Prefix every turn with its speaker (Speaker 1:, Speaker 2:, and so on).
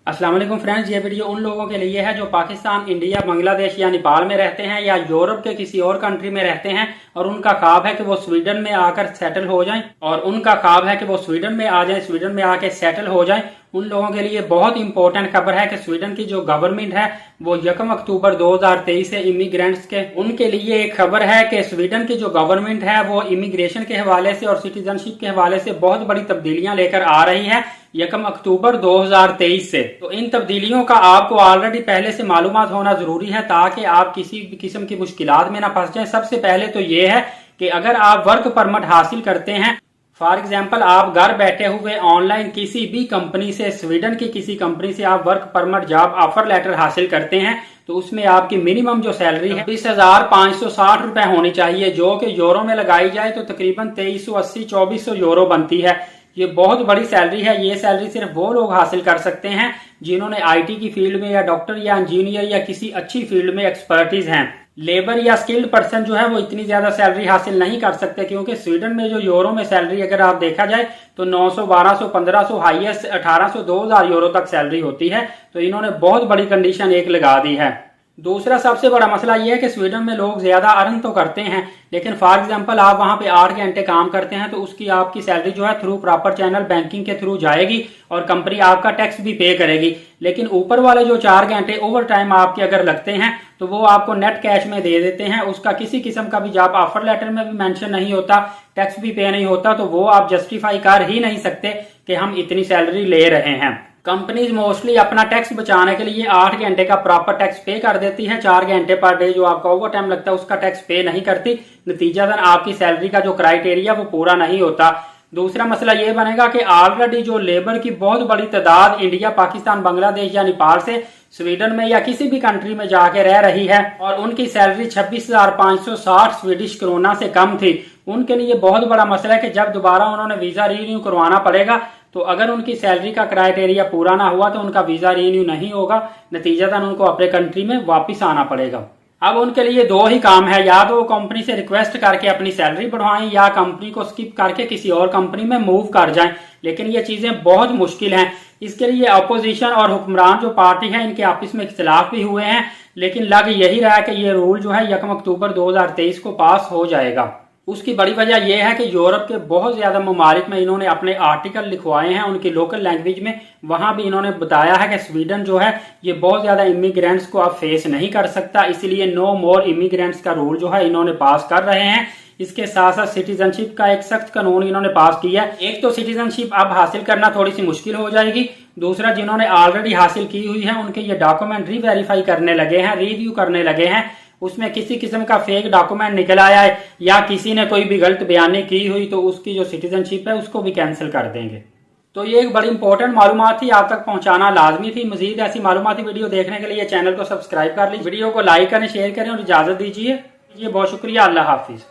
Speaker 1: अस्सलाम वालेकुम फ्रेंड्स, ये वीडियो उन लोगों के लिए है जो पाकिस्तान, इंडिया, बांग्लादेश या नेपाल में रहते हैं या यूरोप के किसी और कंट्री में रहते हैं और उनका ख्वाब है कि वो स्वीडन में आकर सेटल हो जाएं और उनका ख्वाब है कि वो स्वीडन में आ जाएं, स्वीडन में आके सेटल हो जाएं। उन लोगों के लिए बहुत इंपॉर्टेंट खबर है कि स्वीडन की जो गवर्नमेंट है वो 1 अक्टूबर 2023 से इमिग्रेंट्स के उनके लिए एक खबर है कि स्वीडन की जो गवर्नमेंट है वो इमिग्रेशन के हवाले से और सिटीजनशिप के हवाले से बहुत बड़ी तब्दीलियां लेकर आ रही है 1 अक्टूबर 2023 से। तो इन तब्दीलियों का आपको ऑलरेडी पहले से मालूमात होना जरूरी है ताकि आप किसी भी किस्म की मुश्किलात में ना फंस जाएं। सबसे पहले तो ये है कि अगर आप वर्क परमिट हासिल करते हैं, फॉर एग्जाम्पल आप घर बैठे हुए ऑनलाइन किसी भी कंपनी से, स्वीडन की किसी कंपनी से आप work permit job offer letter हासिल करते हैं तो उसमें आपकी मिनिमम जो सैलरी है 20,560 रुपए होनी चाहिए, जो कि यूरो में लगाई जाए तो तकरीबन 2380-2400 यूरो बनती है। ये बहुत बड़ी सैलरी है। ये सैलरी सिर्फ वो लोग हासिल कर सकते हैं जिन्होंने आईटी की फील्ड में या डॉक्टर या इंजीनियर या किसी अच्छी फील्ड में एक्सपर्टीज हैं। लेबर या स्किल्ड पर्सन जो है वो इतनी ज्यादा सैलरी हासिल नहीं कर सकते, क्योंकि स्वीडन में जो यूरो में सैलरी अगर आप देखा जाए तो 900, 1200, 1500, हाईएस्ट 1800, 2000 यूरो तक सैलरी होती है। तो इन्होंने बहुत बड़ी कंडीशन एक लगा दी है। दूसरा सबसे बड़ा मसला यह है कि स्वीडन में लोग ज्यादा अर्न तो करते हैं, लेकिन फॉर एग्जांपल आप वहां पे 8 घंटे काम करते हैं तो उसकी आपकी सैलरी जो है थ्रू प्रॉपर चैनल बैंकिंग के थ्रू जाएगी और कंपनी आपका टैक्स भी पे करेगी। लेकिन ऊपर वाले जो 4 घंटे ओवर टाइम आपके अगर लगते हैं तो वो आपको नेट कैश में दे देते हैं। उसका किसी किस्म का भी जॉब ऑफर लेटर में भी मेंशन नहीं होता, टैक्स भी पे नहीं होता, तो वो आप जस्टिफाई कर ही नहीं सकते कि हम इतनी सैलरी ले रहे हैं। कंपनीज मोस्टली अपना टैक्स बचाने के लिए 8 घंटे का प्रॉपर टैक्स पे कर देती है। 4 घंटे पर डे जो आपका ओवर टाइम लगता है उसका टैक्स पे नहीं करती। नतीजतन आपकी सैलरी का जो क्राइटेरिया वो पूरा नहीं होता। दूसरा मसला ये बनेगा कि ऑलरेडी जो लेबर की बहुत बड़ी तादाद इंडिया, पाकिस्तान, बांग्लादेश या नेपाल से स्वीडन में या किसी भी कंट्री में जाके रह रही है और उनकी सैलरी 26,560 स्वीडिश क्रोना से कम थी, उनके लिए बहुत बड़ा मसला है कि जब दोबारा उन्होंने वीजा रिन्यू करवाना पड़ेगा तो अगर उनकी सैलरी का क्राइटेरिया पूरा ना हुआ तो उनका वीजा रिन्यू नहीं होगा। नतीजतन उनको अपने कंट्री में वापस आना पड़ेगा। अब उनके लिए 2 ही काम है, या तो वो कंपनी से रिक्वेस्ट करके अपनी सैलरी बढ़वाएं या कंपनी को स्किप करके किसी और कंपनी में मूव कर जाएं। लेकिन ये चीजें बहुत मुश्किल हैं। इसके लिए अपोजिशन और हुक्मरान जो पार्टी है इनके आपस में इख्तिलाफ भी हुए हैं, लेकिन लग यही रहा है कि ये रूल जो है 1 अक्टूबर 2023 को पास हो जाएगा। उसकी बड़ी वजह यह है कि यूरोप के बहुत ज्यादा ममालिक में इन्होंने अपने आर्टिकल लिखवाए हैं उनकी लोकल लैंग्वेज में। वहां भी इन्होंने बताया है कि स्वीडन जो है ये बहुत ज्यादा इमिग्रेंट्स को अब फेस नहीं कर सकता, इसलिए नो मोर इमिग्रेंट्स का रूल जो है इन्होंने पास कर रहे हैं। इसके साथ साथ सिटीजनशिप का एक सख्त कानून इन्होंने पास किया है। एक तो सिटीजनशिप अब हासिल करना थोड़ी सी मुश्किल हो जाएगी, दूसरा जिन्होंने ऑलरेडी हासिल की हुई है उनके ये डॉक्यूमेंट री-वेरीफाई करने लगे हैं, रिव्यू करने लगे हैं। उसमें किसी किस्म का फेक डॉक्यूमेंट निकल आया है या किसी ने कोई भी गलत बयानी की हुई तो उसकी जो सिटीजनशिप है उसको भी कैंसिल कर देंगे। तो ये एक बड़ी इंपॉर्टेंट मालूमात थी, आप तक पहुंचाना लाजमी थी। मजीद ऐसी मालूमाती वीडियो देखने के लिए चैनल को सब्सक्राइब कर लीजिए, वीडियो को लाइक करें, शेयर करें और इजाजत दीजिए। बहुत शुक्रिया। अल्लाह हाफिज।